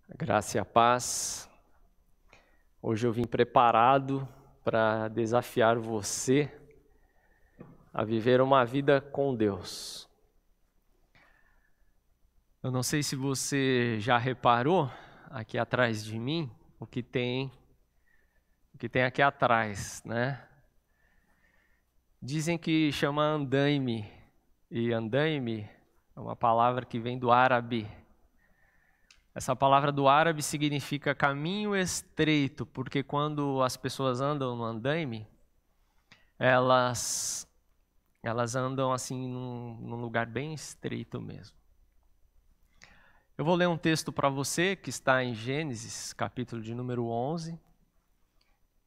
A graça e a paz. Hoje eu vim preparado para desafiar você a viver uma vida com Deus. Eu não sei se você já reparou aqui atrás de mim o que tem aqui atrás, né? Dizem que chama andaime, e andaime é uma palavra que vem do árabe. Essa palavra do árabe significa caminho estreito, porque quando as pessoas andam no andaime, elas andam assim num lugar bem estreito mesmo. Eu vou ler um texto para você que está em Gênesis, capítulo de número 11.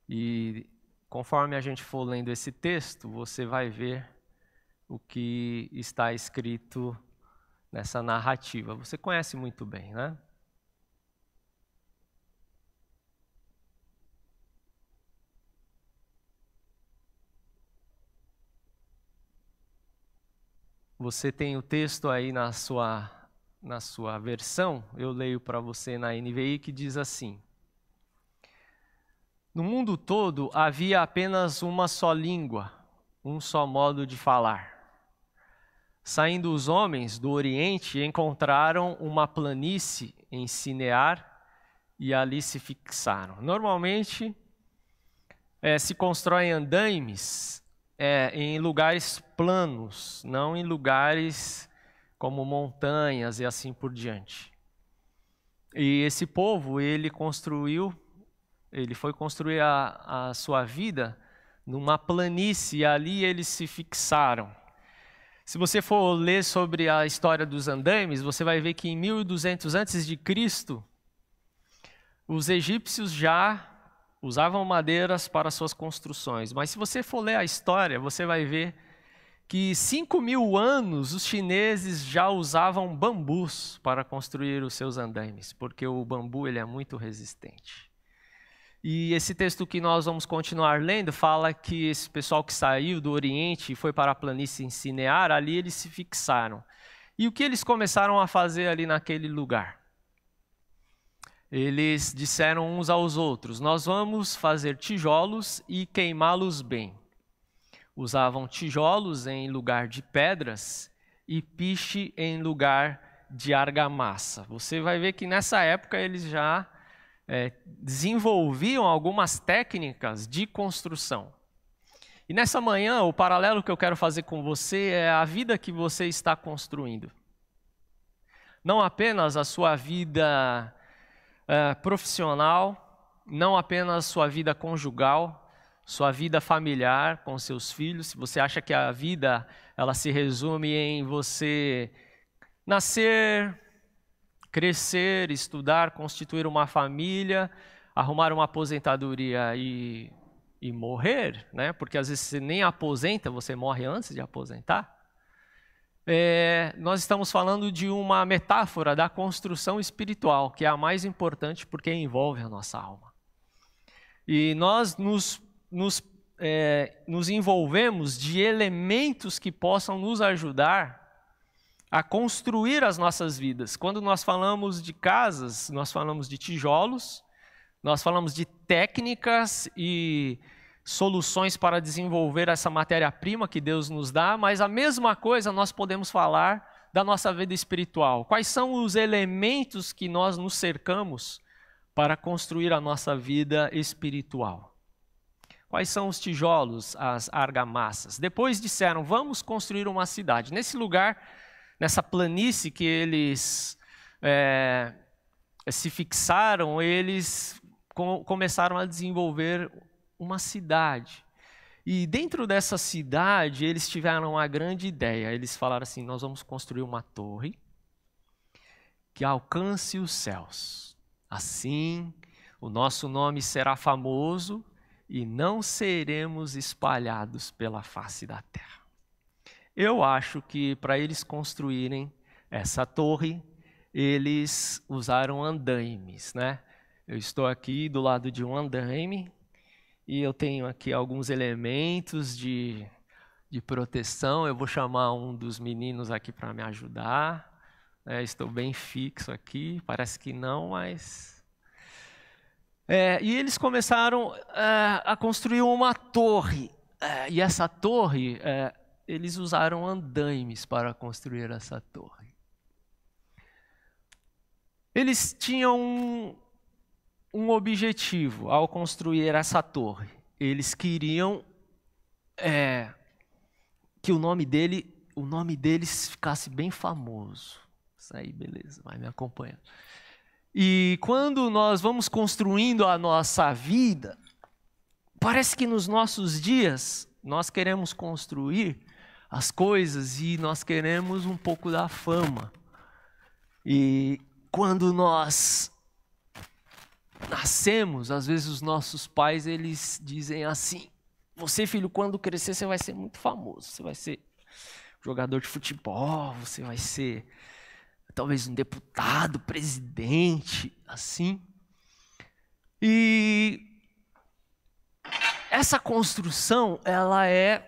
E conforme a gente for lendo esse texto, você vai ver o que está escrito nessa narrativa. Você conhece muito bem, né? Você tem o texto aí na sua versão, eu leio para você na NVI, que diz assim: No mundo todo havia apenas uma só língua, um só modo de falar. Saindo os homens do Oriente, encontraram uma planície em Sinear e ali se fixaram. Normalmente se constroem andaimes em lugares planos, não em lugares como montanhas e assim por diante. E esse povo, ele foi construir a sua vida numa planície, e ali eles se fixaram. Se você for ler sobre a história dos andaimes, você vai ver que em 1200 a.C., os egípcios já usavam madeiras para suas construções. Mas se você for ler a história, você vai ver que 5.000 anos os chineses já usavam bambus para construir os seus andaimes, porque o bambu ele é muito resistente. E esse texto que nós vamos continuar lendo fala que esse pessoal que saiu do Oriente e foi para a planície em Sinear, ali eles se fixaram. E o que eles começaram a fazer ali naquele lugar? Eles disseram uns aos outros: nós vamos fazer tijolos e queimá-los bem. Usavam tijolos em lugar de pedras e piche em lugar de argamassa. Você vai ver que nessa época eles já desenvolviam algumas técnicas de construção. E nessa manhã, o paralelo que eu quero fazer com você é a vida que você está construindo. Não apenas a sua vida profissional, não apenas sua vida conjugal, sua vida familiar com seus filhos. Se você acha que a vida ela se resume em você nascer, crescer, estudar, constituir uma família, arrumar uma aposentadoria e morrer, né? Porque às vezes você nem aposenta, você morre antes de aposentar. Nós estamos falando de uma metáfora da construção espiritual, que é a mais importante porque envolve a nossa alma. E nós nos envolvemos de elementos que possam nos ajudar a construir as nossas vidas. Quando nós falamos de casas, nós falamos de tijolos, nós falamos de técnicas e soluções para desenvolver essa matéria-prima que Deus nos dá, mas a mesma coisa nós podemos falar da nossa vida espiritual. Quais são os elementos que nós nos cercamos para construir a nossa vida espiritual? Quais são os tijolos, as argamassas? Depois disseram, vamos construir uma cidade. Nesse lugar, nessa planície que eles se fixaram, eles começaram a desenvolver uma cidade. E dentro dessa cidade, eles tiveram uma grande ideia. Eles falaram assim, nós vamos construir uma torre que alcance os céus. Assim, o nosso nome será famoso e não seremos espalhados pela face da terra. Eu acho que para eles construírem essa torre, eles usaram andaimes, né? Eu estou aqui do lado de um andaime e eu tenho aqui alguns elementos de proteção. Eu vou chamar um dos meninos aqui para me ajudar. Estou bem fixo aqui, parece que não, mas... E eles começaram a construir uma torre. E essa torre, eles usaram andaimes para construir essa torre. Eles tinham um objetivo ao construir essa torre. Eles queriam que o nome deles ficasse bem famoso. Isso aí, beleza, vai me acompanhando. E quando nós vamos construindo a nossa vida, parece que nos nossos dias nós queremos construir as coisas e nós queremos um pouco da fama. E quando nós nascemos, às vezes os nossos pais, eles dizem assim: você, filho, quando crescer, você vai ser muito famoso. Você vai ser jogador de futebol, você vai ser talvez um deputado, presidente, assim. E essa construção, ela é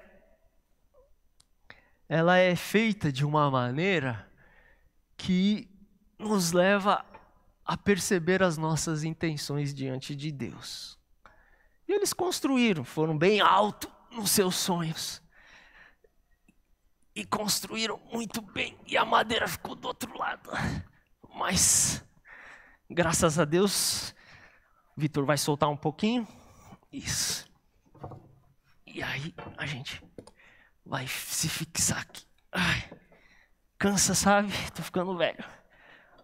feita de uma maneira que nos leva a perceber as nossas intenções diante de Deus. E eles construíram, foram bem alto nos seus sonhos. E construíram muito bem, e a madeira ficou do outro lado. Mas, graças a Deus, Vitor vai soltar um pouquinho. Isso. E aí, a gente vai se fixar aqui. Ai, cansa, sabe? Tô ficando velho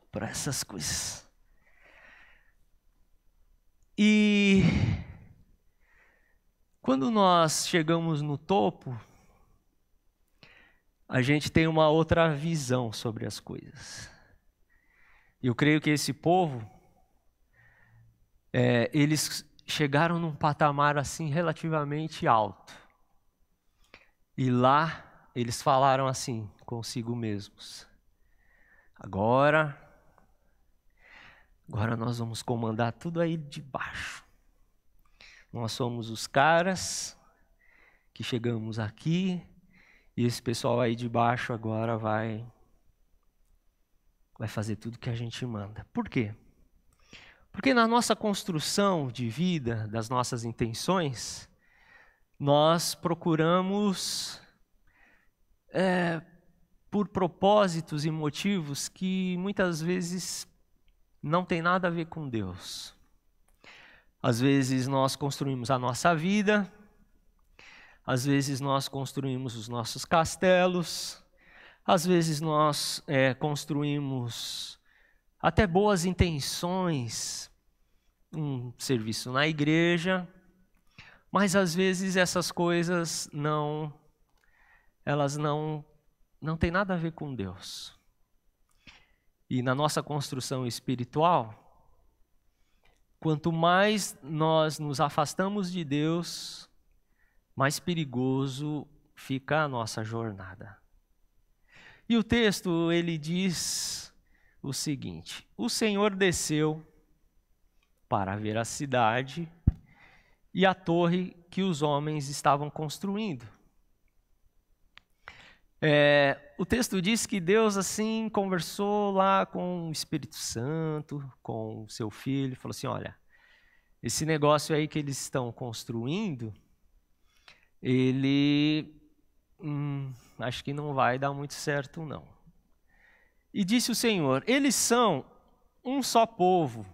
para essas coisas. E quando nós chegamos no topo, a gente tem uma outra visão sobre as coisas. Eu creio que esse povo, eles chegaram num patamar assim relativamente alto. E lá eles falaram assim consigo mesmos: agora nós vamos comandar tudo aí de baixo. Nós somos os caras que chegamos aqui. E esse pessoal aí de baixo agora vai fazer tudo que a gente manda. Por quê? Porque na nossa construção de vida, das nossas intenções, nós procuramos por propósitos e motivos que muitas vezes não tem nada a ver com Deus. Às vezes nós construímos a nossa vida. Às vezes nós construímos os nossos castelos, às vezes nós construímos até boas intenções, um serviço na igreja, mas às vezes essas coisas não têm nada a ver com Deus. E na nossa construção espiritual, quanto mais nós nos afastamos de Deus, mais perigoso fica a nossa jornada. E o texto, ele diz o seguinte: o Senhor desceu para ver a cidade e a torre que os homens estavam construindo. O texto diz que Deus assim conversou lá com o Espírito Santo, com o seu filho, falou assim: olha, esse negócio aí que eles estão construindo, acho que não vai dar muito certo, não. E disse o Senhor: eles são um só povo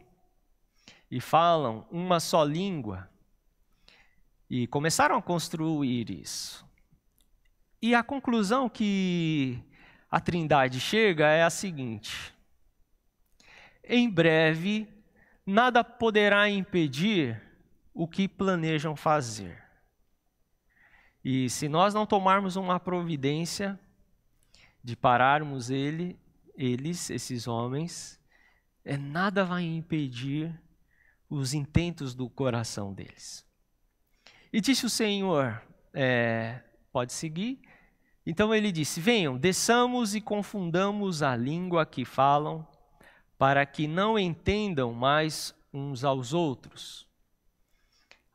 e falam uma só língua. E começaram a construir isso. E a conclusão que a Trindade chega é a seguinte: em breve, nada poderá impedir o que planejam fazer. E se nós não tomarmos uma providência de pararmos esses homens, nada vai impedir os intentos do coração deles. E disse o Senhor, pode seguir? Então ele disse: venham, desçamos e confundamos a língua que falam, para que não entendam mais uns aos outros.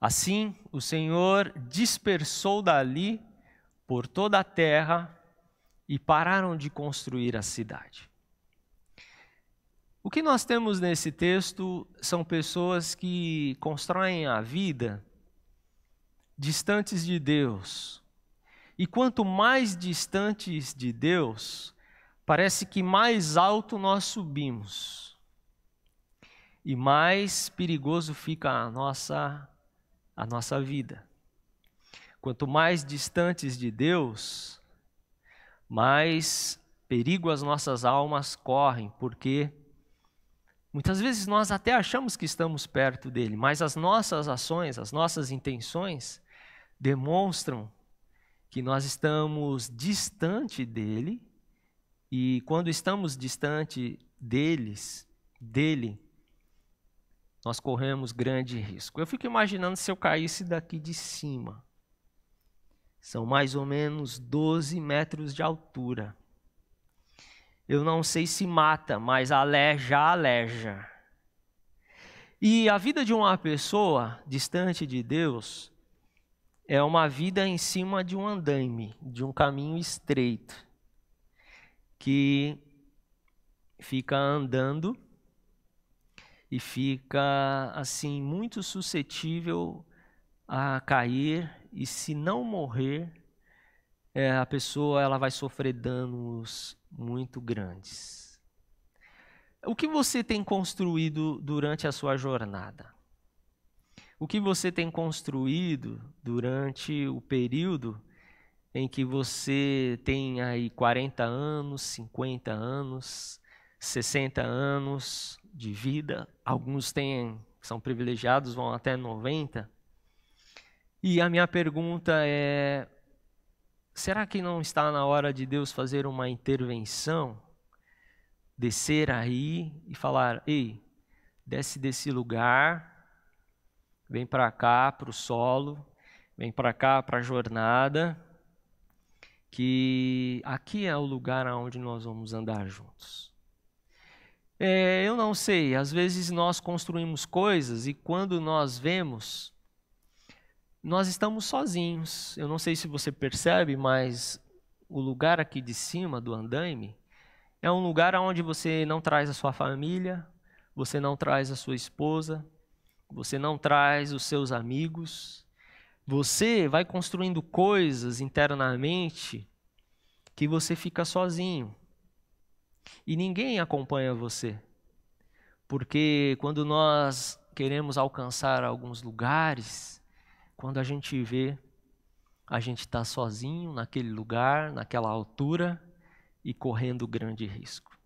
Assim, o Senhor dispersou dali por toda a terra e pararam de construir a cidade. O que nós temos nesse texto são pessoas que constroem a vida distantes de Deus. E quanto mais distantes de Deus, parece que mais alto nós subimos. E mais perigoso fica a nossa vida. Quanto mais distantes de Deus, mais perigo as nossas almas correm, porque muitas vezes nós até achamos que estamos perto dele, mas as nossas ações, as nossas intenções demonstram que nós estamos distante dele, e quando estamos distante dele, nós corremos grande risco. Eu fico imaginando se eu caísse daqui de cima. São mais ou menos 12 metros de altura. Eu não sei se mata, mas aleja. E a vida de uma pessoa distante de Deus é uma vida em cima de um andaime, de um caminho estreito, que fica andando e fica assim muito suscetível a cair, e se não morrer, a pessoa ela vai sofrer danos muito grandes. O que você tem construído durante a sua jornada? O que você tem construído durante o período em que você tem aí 40 anos, 50 anos, 60 anos de vida? Alguns são privilegiados, vão até 90. E a minha pergunta é: será que não está na hora de Deus fazer uma intervenção? Descer aí e falar: ei, desce desse lugar, vem para cá, para o solo, vem para cá, para a jornada, que aqui é o lugar onde nós vamos andar juntos. Eu não sei, às vezes nós construímos coisas e quando nós vemos, nós estamos sozinhos. Eu não sei se você percebe, mas o lugar aqui de cima do andaime é um lugar onde você não traz a sua família, você não traz a sua esposa, você não traz os seus amigos. Você vai construindo coisas internamente que você fica sozinho. E ninguém acompanha você. Porque quando nós queremos alcançar alguns lugares, quando a gente vê, a gente está sozinho naquele lugar, naquela altura e correndo grande risco.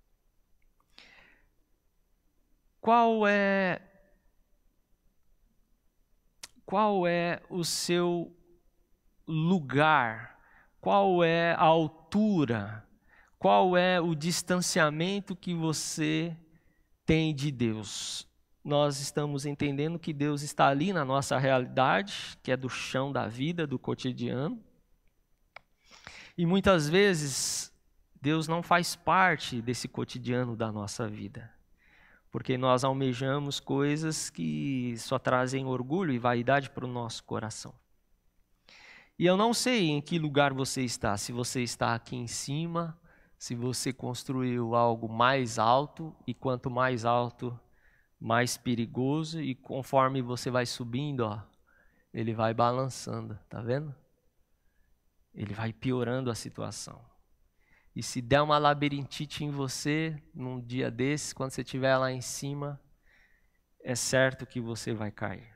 Qual é o seu lugar? Qual é a altura? Qual é o distanciamento que você tem de Deus? Nós estamos entendendo que Deus está ali na nossa realidade, que é do chão da vida, do cotidiano. E muitas vezes Deus não faz parte desse cotidiano da nossa vida, porque nós almejamos coisas que só trazem orgulho e vaidade para o nosso coração. E eu não sei em que lugar você está, se você está aqui em cima, se você construiu algo mais alto, e quanto mais alto, mais perigoso, e conforme você vai subindo, ele vai balançando, tá vendo? Ele vai piorando a situação. E se der uma labirintite em você, num dia desses, quando você estiver lá em cima, é certo que você vai cair.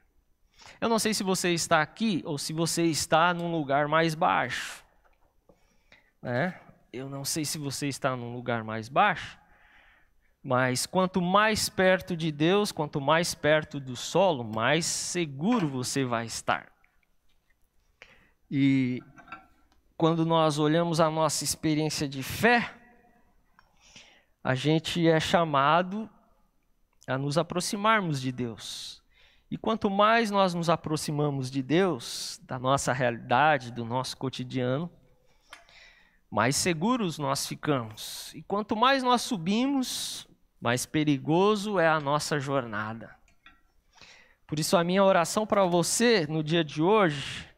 Eu não sei se você está aqui ou se você está num lugar mais baixo, né? Eu não sei se você está num lugar mais baixo, mas quanto mais perto de Deus, quanto mais perto do solo, mais seguro você vai estar. E quando nós olhamos a nossa experiência de fé, a gente é chamado a nos aproximarmos de Deus. E quanto mais nós nos aproximamos de Deus, da nossa realidade, do nosso cotidiano, mais seguros nós ficamos. E quanto mais nós subimos, mais perigoso é a nossa jornada. Por isso a minha oração para você no dia de hoje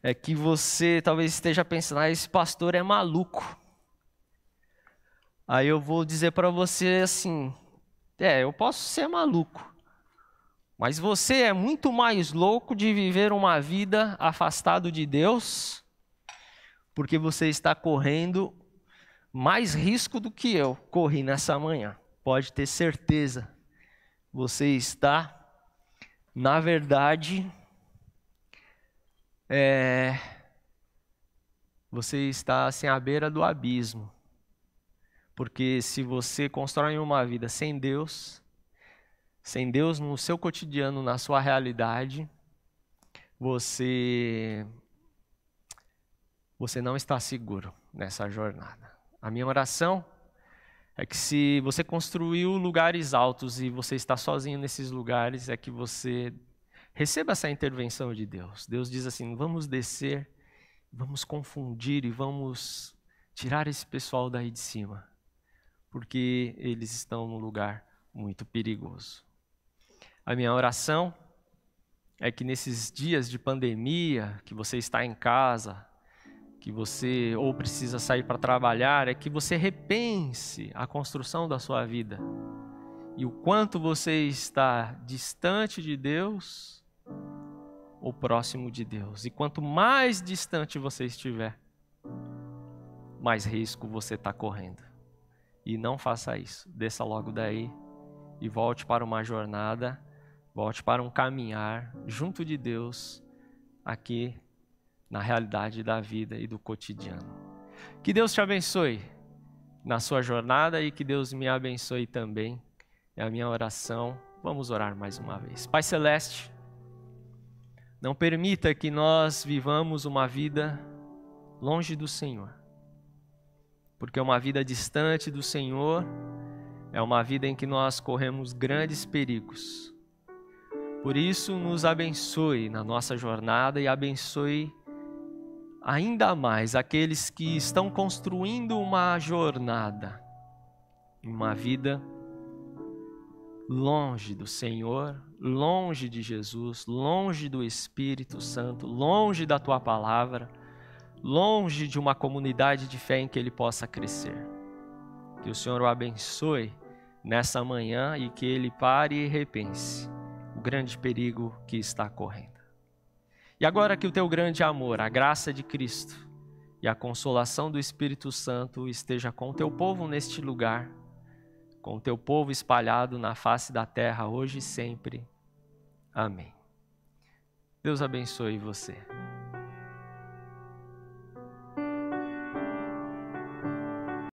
é que você talvez esteja pensando: esse pastor é maluco. Aí eu vou dizer para você assim: Eu posso ser maluco, mas você é muito mais louco de viver uma vida afastado de Deus, porque você está correndo mais risco do que eu corri nessa manhã. Pode ter certeza. Você está, na verdade, você está assim à beira do abismo. Porque se você constrói uma vida sem Deus no seu cotidiano, na sua realidade, você não está seguro nessa jornada. A minha oração é que se você construiu lugares altos e você está sozinho nesses lugares, é que você receba essa intervenção de Deus. Deus diz assim: vamos descer, vamos confundir e vamos tirar esse pessoal daí de cima, porque eles estão num lugar muito perigoso. A minha oração é que nesses dias de pandemia, que você está em casa, que você ou precisa sair para trabalhar, é que você repense a construção da sua vida e o quanto você está distante de Deus ou próximo de Deus. E quanto mais distante você estiver, mais risco você está correndo. E não faça isso. Desça logo daí e volte para uma jornada, volte para um caminhar junto de Deus aqui na realidade da vida e do cotidiano. Que Deus te abençoe na sua jornada e que Deus me abençoe também. É a minha oração. Vamos orar mais uma vez. Pai Celeste, não permita que nós vivamos uma vida longe do Senhor, porque uma vida distante do Senhor é uma vida em que nós corremos grandes perigos. Por isso, nos abençoe na nossa jornada e abençoe ainda mais aqueles que estão construindo uma jornada, uma vida longe do Senhor, longe de Jesus, longe do Espírito Santo, longe da Tua Palavra, longe de uma comunidade de fé em que ele possa crescer. Que o Senhor o abençoe nessa manhã e que ele pare e repense o grande perigo que está correndo. E agora que o teu grande amor, a graça de Cristo e a consolação do Espírito Santo esteja com o teu povo neste lugar, com o teu povo espalhado na face da terra hoje e sempre. Amém. Deus abençoe você.